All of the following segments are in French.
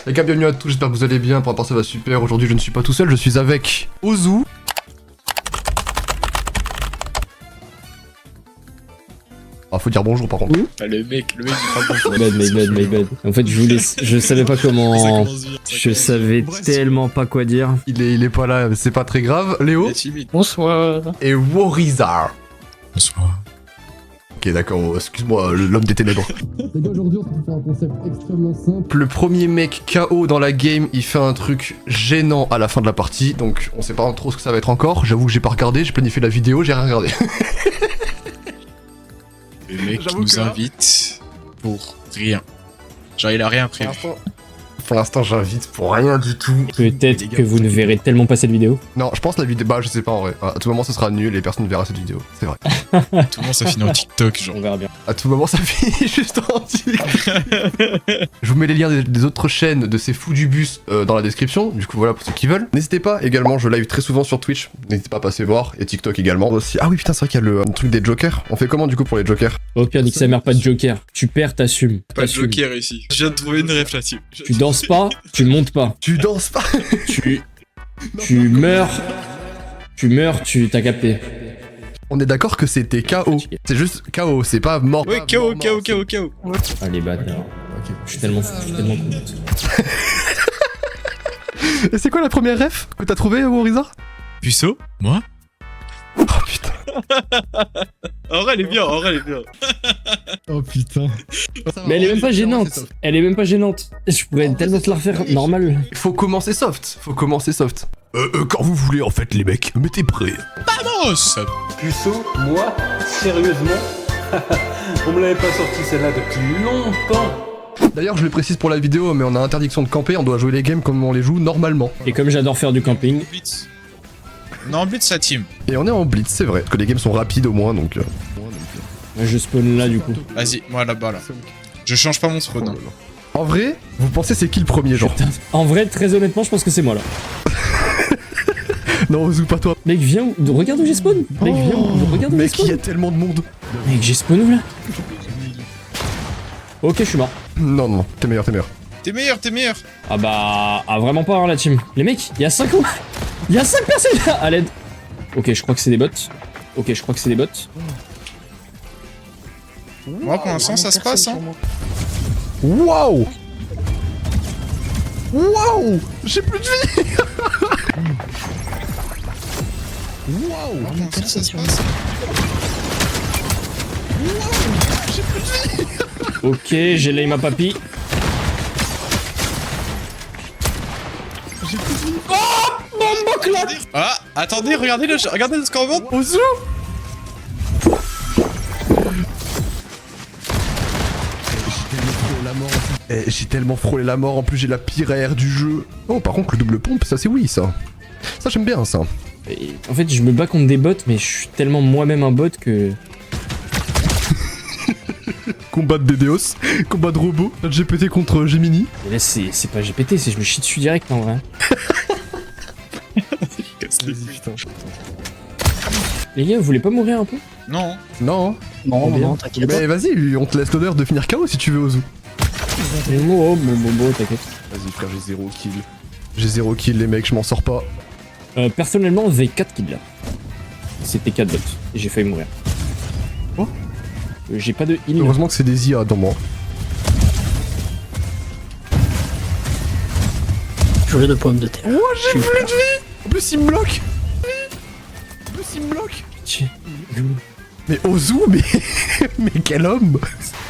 Les gars, bienvenue à tous, j'espère que vous allez bien, pour ma part ça va super. Aujourd'hui je ne suis pas tout seul, je suis avec Ozu. Ah, faut dire bonjour par contre. Ah, le mec il parle bonjour. My bad. En fait, je savais pas comment. Je savais tellement pas quoi dire. Il est pas là, c'est pas très grave. Léo Bonsoir. et Warizar. Bonsoir. Ok, d'accord, excuse-moi, l'homme des ténèbres. Les gars, aujourd'hui, on se fait un concept extrêmement simple. Le premier mec KO dans la game, il fait un truc gênant à la fin de la partie, donc on sait pas trop ce que ça va être encore. J'avoue que j'ai pas regardé, j'ai planifié la vidéo, j'ai rien regardé. Le mec qui J'avoue nous que là- invite pour rien. Genre il a rien prévu. Pour l'instant, j'invite pour rien du tout. Peut-être que vous ne verrez tellement pas cette vidéo. Non, je pense la vidéo, bah je sais pas en vrai. À tout moment, ce sera nul et personne ne verra cette vidéo, c'est vrai. Tout le monde ça finit en TikTok genre. On verra bien. À tout moment, ça finit juste en TikTok. Je vous mets les liens des autres chaînes de ces fous du bus dans la description. Du coup, voilà pour ceux qui veulent. N'hésitez pas également, je live très souvent sur Twitch. N'hésitez pas à passer voir. Et TikTok également aussi. Ah oui, putain, c'est vrai qu'il y a le truc des jokers. On fait comment du coup pour les jokers? Au pire, dit que sa mère, pas de joker. Tu perds, t'assumes. Pas de T'assumes. joker ici. Je viens de trouver une ref là-dessus. Tu danses pas, tu montes pas. Tu danses pas. Tu meurs. Tu meurs, t'as capté. On est d'accord que c'était KO. C'est juste KO, c'est pas mort. Ouais, KO. Allez, bâtard. Ok. Je suis tellement con. Et c'est quoi la première ref que t'as trouvé, Warizar? Puceau? Moi? Oh putain. En vrai elle est bien, Oh putain. Mais elle est même pas gênante. Elle est même pas gênante. Je pourrais tellement te la refaire normal. Faut commencer soft. Quand vous voulez en fait les mecs, mettez prêt. Vamos ça. Puceau, moi, sérieusement On me l'avait pas sorti celle-là depuis longtemps. D'ailleurs, je le précise pour la vidéo, mais on a interdiction de camper, on doit jouer les games comme on les joue normalement. Et comme j'adore faire du camping, Blitz. Non, Blitz sa team. Et on est en blitz, c'est vrai, parce que les games sont rapides au moins, donc... moi, je spawn là du coup. Vas-y, moi là-bas là. Je change pas mon spawn. Hein. En vrai, vous pensez c'est qui le premier, genre? Putain. En vrai, très honnêtement, je pense que c'est moi là. Non, Ozu, pas toi. Mec, viens où... Regarde où j'ai spawn. Mec, viens où... Regarde où j'ai Mec, il y spawn. a tellement de monde. Mec, j'ai spawn où là? Ok, je suis mort. Non, t'es meilleur. T'es meilleur. Ah bah... Ah vraiment pas hein, la team. Les mecs, il y a 5 ou... Il y a 5 personnes là à l'aide. Ok, je crois que c'est des bots. Moi pour l'instant ça se passe hein. Waouh! J'ai plus de vie. Waouh! Moi pour l'instant ça se passe. Ok, j'ai lay ma papy. Ah, attendez, regardez le score vente. Ozu! J'ai tellement frôlé la mort, en plus j'ai la pire AR du jeu. Oh, par contre, le double pompe, ça c'est oui, ça. Ça, j'aime bien, ça. Et en fait, je me bats contre des bots, mais je suis tellement moi-même un bot que... Combat de BDOS, combat de robot, GPT contre Gemini. Et là, c'est pas GPT, c'est je me chie dessus direct en vrai. Putain. Les gars, vous voulez pas mourir un peu? Non. Non. Non, t'inquiète Mais vas-y, on te laisse l'honneur de finir KO si tu veux, Ozu. Oh, bon, t'inquiète. Vas-y, frère, j'ai 0 kill. J'ai 0 kill, les mecs, je m'en sors pas. Personnellement, j'ai 4 kills là. C'était 4 bots, et j'ai failli mourir. Oh. J'ai pas de heal. Heureusement que c'est des IA dans moi. Purée de pommes de terre. Oh, j'ai plus de vie. En plus, il me bloque. Tiens. Mais Ozu, mais quel homme.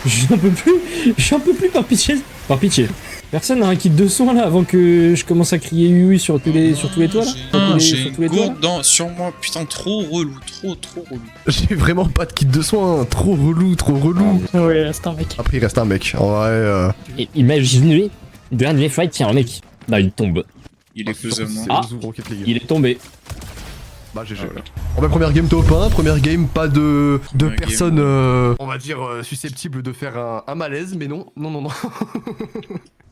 J'en peux plus par pitié. Personne n'a un kit de soin là avant que je commence à crier oui sur tous les toits là. J'ai Sur tous une les toits, là. gourde sur moi, putain trop relou, trop relou. J'ai vraiment pas de kit de soins. Trop relou. Ouais, c'est un mec. Après, il reste un mec. En vrai, Et imaginez, dernier fight, tiens un mec. Là, il tombe. Il est faisablement. Ah. Ozu, Rocket League. Il est tombé. Bah, GG. Ah ouais. En ma première game top 1, première game, pas de Première personnes, on va dire, susceptibles de faire un malaise, mais non.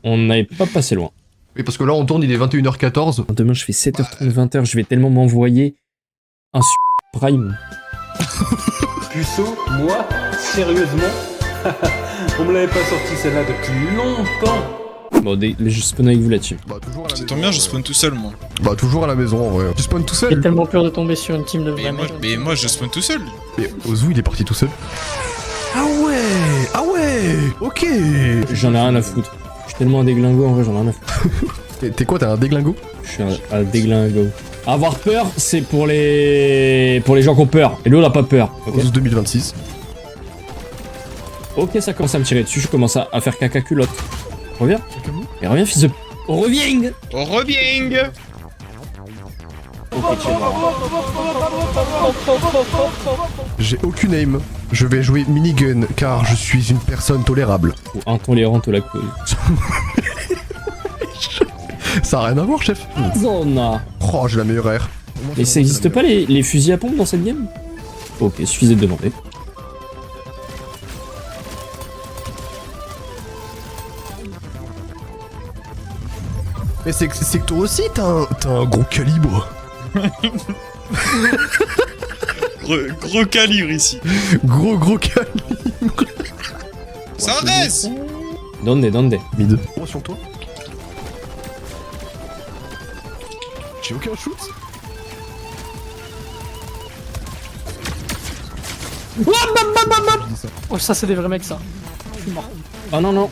On n'avait pas passé loin. Oui, parce que là, on tourne, il est 21h14. Demain, je fais 7h30, 20h, je vais tellement m'envoyer un prime. Puceau, moi, sérieusement On me l'avait pas sorti celle-là depuis longtemps. Bon, je spawn avec vous là-dessus. Bah toujours à la Ça maison. tombe bien, je spawn tout seul, moi. Bah toujours à la maison en vrai. Tu spawns tout J'ai seul. tellement peur de tomber sur une team de vrais mecs. Mais moi, je spawn tout seul. Mais Ozu il est parti tout seul. Ah ouais, ok. J'en ai rien à foutre. Je suis tellement un déglingo, en vrai, j'en ai rien à foutre. T'es quoi, t'es un déglingo? Je suis un déglingo. Avoir peur, c'est pour les gens qui ont peur. Et lui, on a pas peur. Ok, Ozu 2026. ok, ça commence à me tirer dessus, je commence à faire caca culotte. Reviens. Et reviens, fils de... Reviens. Oh, revieng. Ok, tu es mort. J'ai aucune aim. Je vais jouer minigun car je suis une personne tolérable. Ou intolérante la cause. Ça a rien à voir, chef. Zona. Oh, j'ai la meilleure air. Mais ça existe pas les fusils à pompe dans cette game? Ok, suffisait de demander. Mais c'est que toi aussi, t'as un gros calibre. Gros calibre ici. Gros calibre. Ça reste. Donde. Mid. Oh, sur toi. J'ai aucun shoot. Oh, ça, c'est des vrais mecs, ça. Je suis mort. Ah non.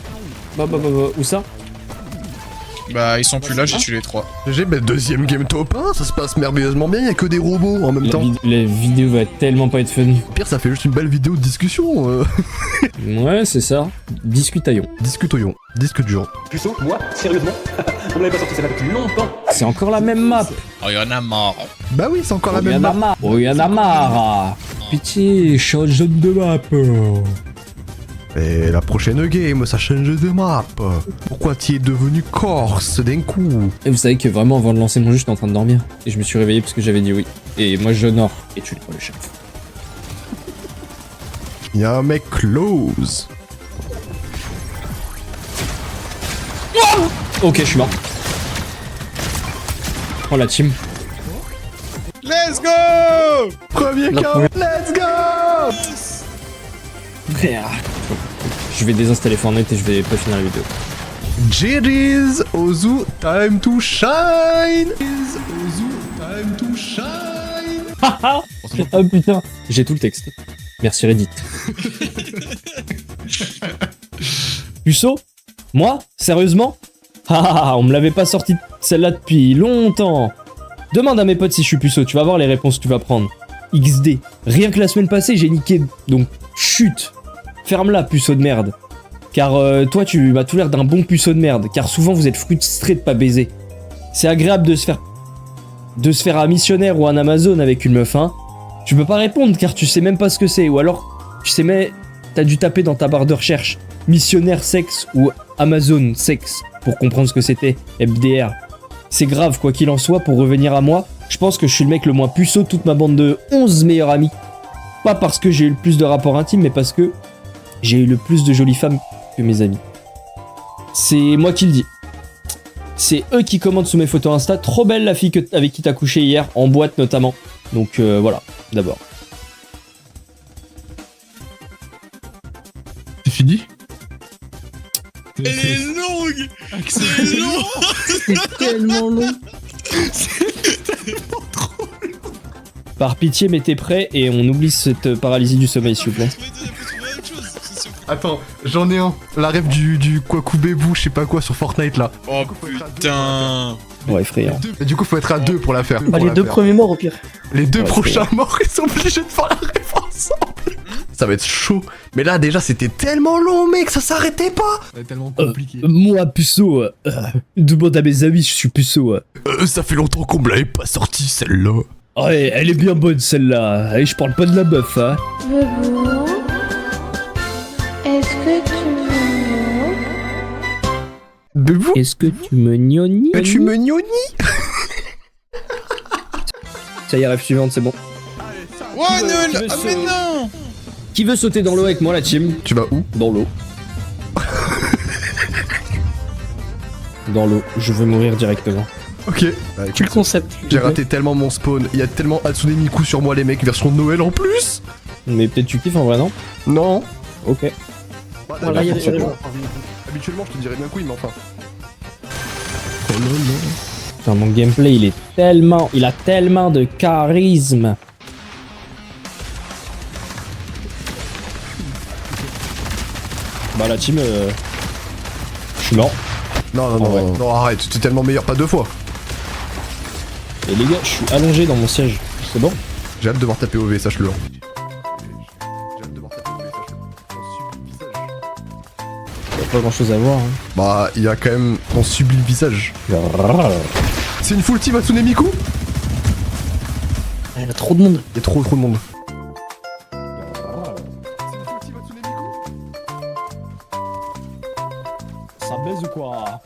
Bah, où ça? Bah, ils sont plus là, j'ai tué les 3. GG, bah deuxième game top 1, ça se passe merveilleusement bien, y'a que des robots en même temps. La vidéo va tellement pas être fun. Pire, ça fait juste une belle vidéo de discussion. Ouais, c'est ça. Discutaillons. Discutons, disque dur. Puceau, moi, sérieusement On me l'avait pas sorti celle-là depuis longtemps. C'est encore la même map. Oh, y'en a marre. Bah oui, c'est encore la même map. Oh, y'en a marre. Pitié, change de map. Et la prochaine game, ça change de map. Pourquoi tu es devenu corse d'un coup? Et vous savez que vraiment, avant de lancer mon jeu, j'étais en train de dormir. Et je me suis réveillé parce que j'avais dit oui. Et moi, j'honore. Et tu l'es pas le chef. Y'a un mec close. Ok, je suis mort. Oh, la team. Let's go. Premier KO. Let's go. Je vais désinstaller Fortnite et je vais pas finir la vidéo. GG's, Ozu, time to shine. Ozu, time to shine. Oh putain, j'ai tout le texte. Merci Reddit. Puceau? Moi? Sérieusement? Ah, on me l'avait pas sorti celle-là depuis longtemps. Demande à mes potes si je suis puceau, tu vas voir les réponses que tu vas prendre. XD. Rien que la semaine passée, j'ai niqué, donc chut. Ferme-la, puceau de merde. Car toi, tu m'as tout l'air d'un bon puceau de merde, car souvent vous êtes frustré de pas baiser. C'est agréable de se faire un missionnaire ou un Amazon avec une meuf, hein. Tu peux pas répondre car tu sais même pas ce que c'est, ou alors tu sais mais t'as dû taper dans ta barre de recherche missionnaire sexe ou Amazon sexe pour comprendre ce que c'était, MDR. C'est grave, quoi qu'il en soit, pour revenir à moi, je pense que je suis le mec le moins puceau de toute ma bande de 11 meilleurs amis. Pas parce que j'ai eu le plus de rapports intimes, mais parce que j'ai eu le plus de jolies femmes que mes amis. C'est moi qui le dis. C'est eux qui commentent sous mes photos Insta. Trop belle la fille avec qui t'as couché hier, en boîte notamment. Donc voilà, d'abord. C'est fini? Elle est longue. C'est long. C'est tellement long. Par pitié, mettez prêt et on oublie cette paralysie du sommeil, s'il vous plaît. Attends, j'en ai un. La rêve du Kwakubebou, je sais pas quoi sur Fortnite là. Oh putain. Ouais, effrayant. Et du coup, faut être à deux pour la faire. Bah, pour les la deux faire. premiers morts au pire. Les deux Ouais, prochains morts, ils sont obligés de faire la rêve ensemble. Ça va être chaud. Mais là, déjà, c'était tellement long, mec, ça s'arrêtait pas. C'est tellement compliqué. Moi, puceau, demande à mes amis, je suis puceau. Ça fait longtemps qu'on me l'avait pas sorti celle-là. Ouais, elle est bien bonne celle-là. Et je parle pas de la meuf, hein. Bebo, est-ce que tu me Bebou, Est-ce que tu me gnognis? tu me gnognis? Ça y est, rêve suivante, c'est bon. Oh Qui nul. veut Ah mais non. Qui veut sauter dans l'eau avec moi, la team? Tu vas où? Dans l'eau. Dans l'eau. Je veux mourir directement. Ok. Bah, Tu le concept. j'ai raté tellement mon spawn. Il y a tellement Hatsune Miku sur moi, les mecs, version Noël en plus. Mais peut-être tu kiffes en vrai, non? Non. Ok. Voilà, il y a des habituellement, gens. habituellement, je te dirais bien que oui, mais enfin. Putain, mon gameplay, il a tellement de charisme. Bah la team, je suis mort. Non, non, Ah non, ouais. non, arrête, t'es tellement meilleur, pas deux fois. Et les gars, je suis allongé dans mon siège. C'est bon? J'ai hâte de voir ta POV, sache-le. J'ai hâte de voir ta POV, sache-le. Ton sublime visage. Y'a pas grand chose à voir. Hein. Bah, il y a quand même ton sublime visage. C'est une full team Hatsune Miku? Il y a trop de monde. Il y a trop de monde. C'est une full team Hatsune Miku? Ça baise ou quoi?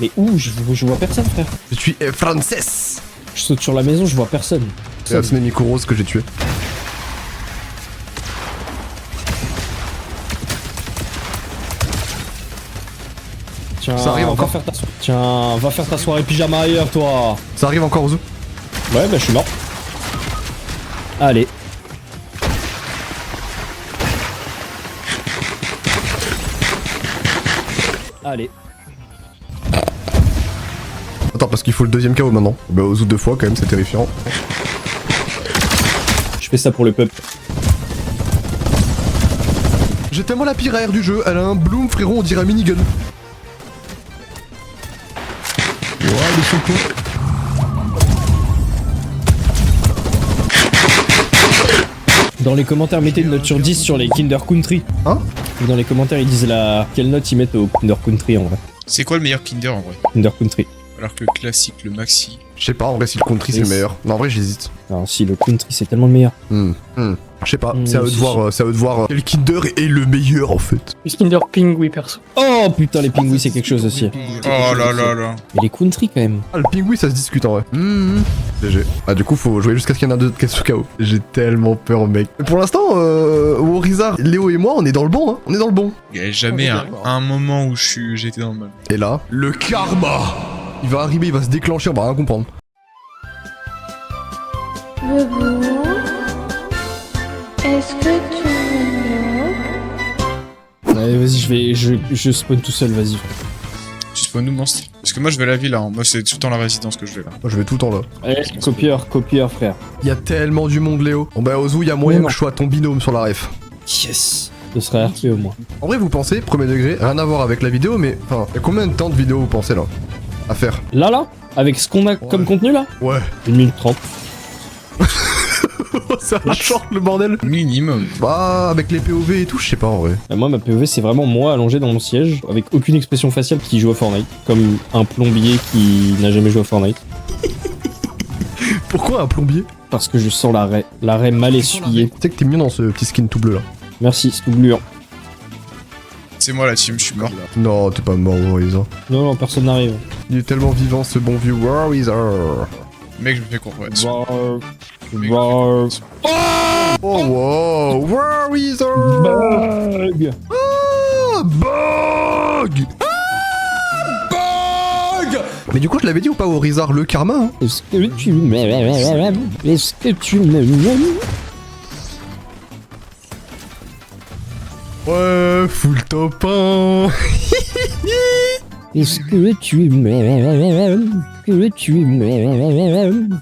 Mais où? Je vois personne, frère. Je suis Frances. Je saute sur la maison, je vois personne. C'est Hatsune Miku Rose que j'ai tué. Tiens, Ça arrive encore. Va faire ta soirée pyjama ailleurs, toi. Ça arrive encore, Ozu? Ouais, bah je suis mort. Allez. Allez. Attends, parce qu'il faut le deuxième KO maintenant. Bah, Ozu 2 fois quand même, c'est terrifiant. Je fais ça pour le peuple. J'ai tellement la pire AR du jeu, elle a un bloom, frérot, on dirait un minigun. Ouais, ils sont cool. Dans les commentaires, mettez une note sur 10 sur les Kinder Country. Hein? Dans les commentaires, ils disent quelle note ils mettent au Kinder Country en vrai. C'est quoi le meilleur Kinder en vrai? Kinder Country. Alors que le classique, le maxi. Je sais pas, en vrai, si le country c'est le meilleur. Non, en vrai, j'hésite. Non, si, le Country, c'est tellement le meilleur. Je sais pas, Hmm, c'est à eux de si, voir, c'est à eux de voir quel Kinder est le meilleur en fait. Le Kinder Pingui perso. Oh putain, les pingouins, c'est quelque chose aussi. Oh là là là. Mais les Country quand même. Ah, le pingouin ça se discute en vrai. GG. Ah, du coup, faut jouer jusqu'à ce qu'il y en ait un d'autre qui soit KO. J'ai tellement peur, mec. Mais pour l'instant, Warizard, Léo et moi, on est dans le bon, hein. On est dans le bon. Il y a jamais un moment où j'étais dans le mal. Et là, le karma il va arriver, il va se déclencher, on va rien comprendre. Bebou, est-ce que tu me Allez, vas-y, je spawn tout seul, vas-y. Tu spawns où, monstre? Parce que moi je vais la ville là. Moi c'est tout le temps la résidence que je vais là. Moi, je vais tout le temps là. Allez, copieur, frère. Il y a tellement du monde, Léo. Bon, bah, Ozu, il y a moyen Mais non. que je sois ton binôme sur la ref. Yes. Ce serait RP au moins. En vrai, vous pensez, premier degré, rien à voir avec la vidéo, mais enfin, il y a combien de temps de vidéo vous pensez là à faire? Là, avec ce qu'on a comme contenu là, Ouais. 1 minute 30. Ça va short le bordel. Minimum. Bah, avec les POV et tout, je sais pas en vrai. Moi, ma POV, c'est vraiment moi allongé dans mon siège, avec aucune expression faciale qui joue à Fortnite. Comme un plombier qui n'a jamais joué à Fortnite. Pourquoi un plombier? Parce que je sens l'arrêt mal essuyé. Tu sais que t'es mieux dans ce petit skin tout bleu là. Merci, c'est tout gluant. C'est moi la team, je suis mort. Non, t'es pas mort, Warizard. Non, personne n'arrive. Il est tellement vivant ce bon vieux Warizard. Mec, je me fais comprendre. Oh wow, Warizard. Bug. Ah, bug. Bug. Mais du coup, je l'avais dit ou pas, Warizard, le karma, hein? Est-ce que tu m'aimes? Est-ce que tu m'aimes? Ouais, full top 1. Est-ce que tu m'aimes? Que tu m'aimes?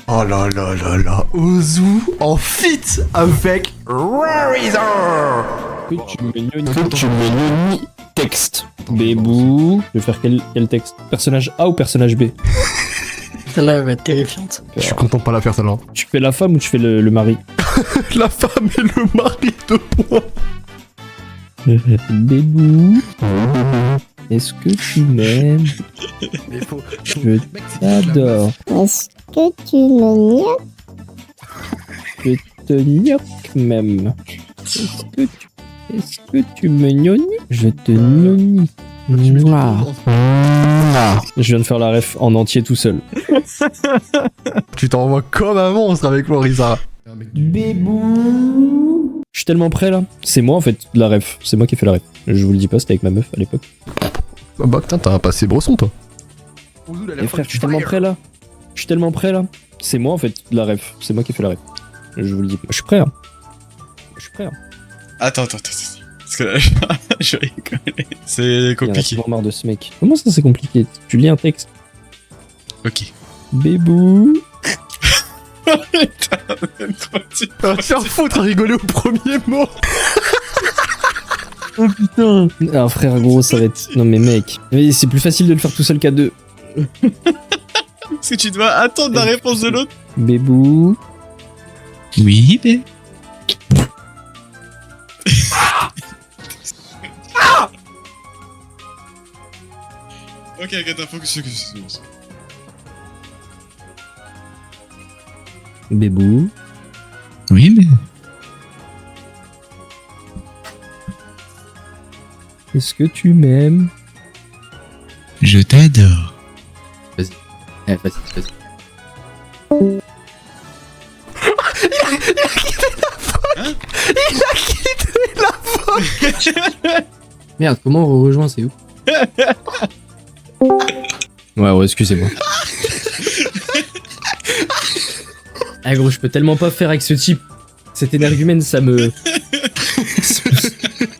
Oh là là là là, Ozu en fit avec Warizard. Que tu m'aimes? Texte. Bébou. Je vais faire quel texte? Personnage A ou personnage B? Celle-là elle va être terrifiante. Je suis content de pas la faire celle-là. Tu fais la femme ou tu fais le mari? La femme et le mari de poing. Bébou. Est-ce que tu m'aimes? Je t'adore. Est-ce que tu me niaises? Je te gnoque même. Est-ce que tu me gnognes? Je te gnognie. Mouah. Je viens de faire la ref en entier tout seul. Tu t'envoies comme un monstre avec Warizard. Bébou. Je suis tellement prêt là. C'est moi en fait la ref. C'est moi qui ai fait la ref. Je vous le dis pas, c'était avec ma meuf à l'époque. Ah bah putain, t'as un passé bresson toi. Et frère, je suis tellement prêt là. Je suis tellement prêt là. C'est moi en fait la ref. C'est moi qui ai fait la ref. Je vous le dis pas. Je suis prêt. Hein. Je suis prêt. Hein. Attends. Parce que là, je rigole. C'est Il y en a compliqué. tellement marre de ce mec. Comment ça c'est compliqué? Tu lis un texte. Ok. Bébou. Faire foutre à rigoler au premier mot. Oh putain. Ah frère gros ça va être... Non mais mec. Mais c'est plus facile de le faire tout seul qu'à deux. Est-ce que tu dois attendre la réponse de l'autre? Bébou. Oui, mais... Ok, Agatha, focus. Bébou. Oui, mais... Est-ce que tu m'aimes? Je t'adore. Eh, vas-y. Merde, comment on rejoint, c'est où? Ouais, excusez-moi. Ah gros, je peux tellement pas faire avec ce type. Cet énergumène, ça me...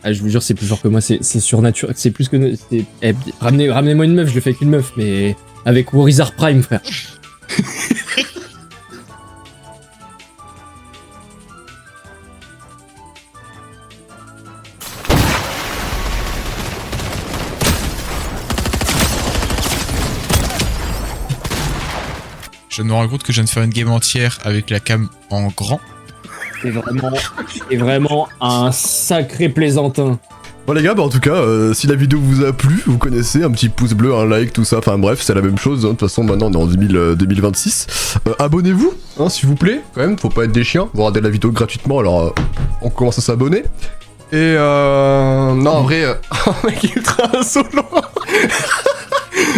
Ah, je vous jure, c'est plus fort que moi, c'est surnaturel. C'est plus que... Ramenez-moi une meuf, je le fais avec une meuf, mais... Avec Warizard Prime, frère. Je me rends compte que je viens de faire une game entière avec la cam en grand. C'est vraiment un sacré plaisantin. Bon les gars, bah en tout cas, si la vidéo vous a plu, vous connaissez, un petit pouce bleu, un like, tout ça, enfin bref, c'est la même chose, hein. De toute façon maintenant on est en 2026. Abonnez-vous, hein, s'il vous plaît, quand même, faut pas être des chiens, vous regardez la vidéo gratuitement, alors on commence à s'abonner. Et non en vrai, mec il est ultra insolent.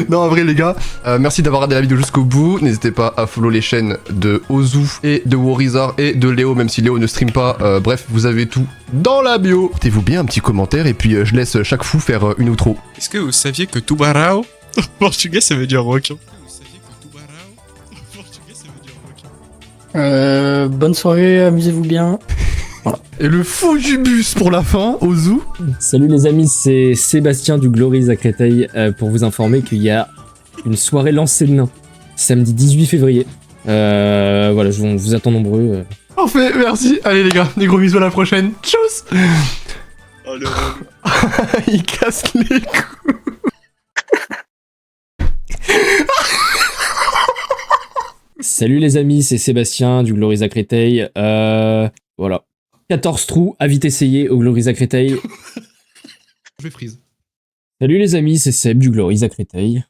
Non en vrai les gars, merci d'avoir regardé la vidéo jusqu'au bout, n'hésitez pas à follow les chaînes de Ozu et de Warizard et de Léo, même si Léo ne stream pas, bref vous avez tout dans la bio. Portez-vous bien, un petit commentaire et puis je laisse chaque fou faire une outro. Est-ce que vous saviez que tubarão en portugais ça veut dire requin? Bonne soirée, amusez-vous bien. Et le fou du bus pour la fin, Ozu. Salut les amis, c'est Sébastien du Glories à Créteil pour vous informer qu'il y a une soirée lancée de nains samedi 18 février. Voilà, je vous attends nombreux. Parfait, merci. Allez les gars, des gros bisous à la prochaine. Tchuss. Oh le Il casse les couilles. Salut les amis, c'est Sébastien du Glories à Créteil. Voilà. 14 trous à vite essayer au Glories à Créteil. Je vais freeze. Salut les amis, c'est Seb du Glories à Créteil.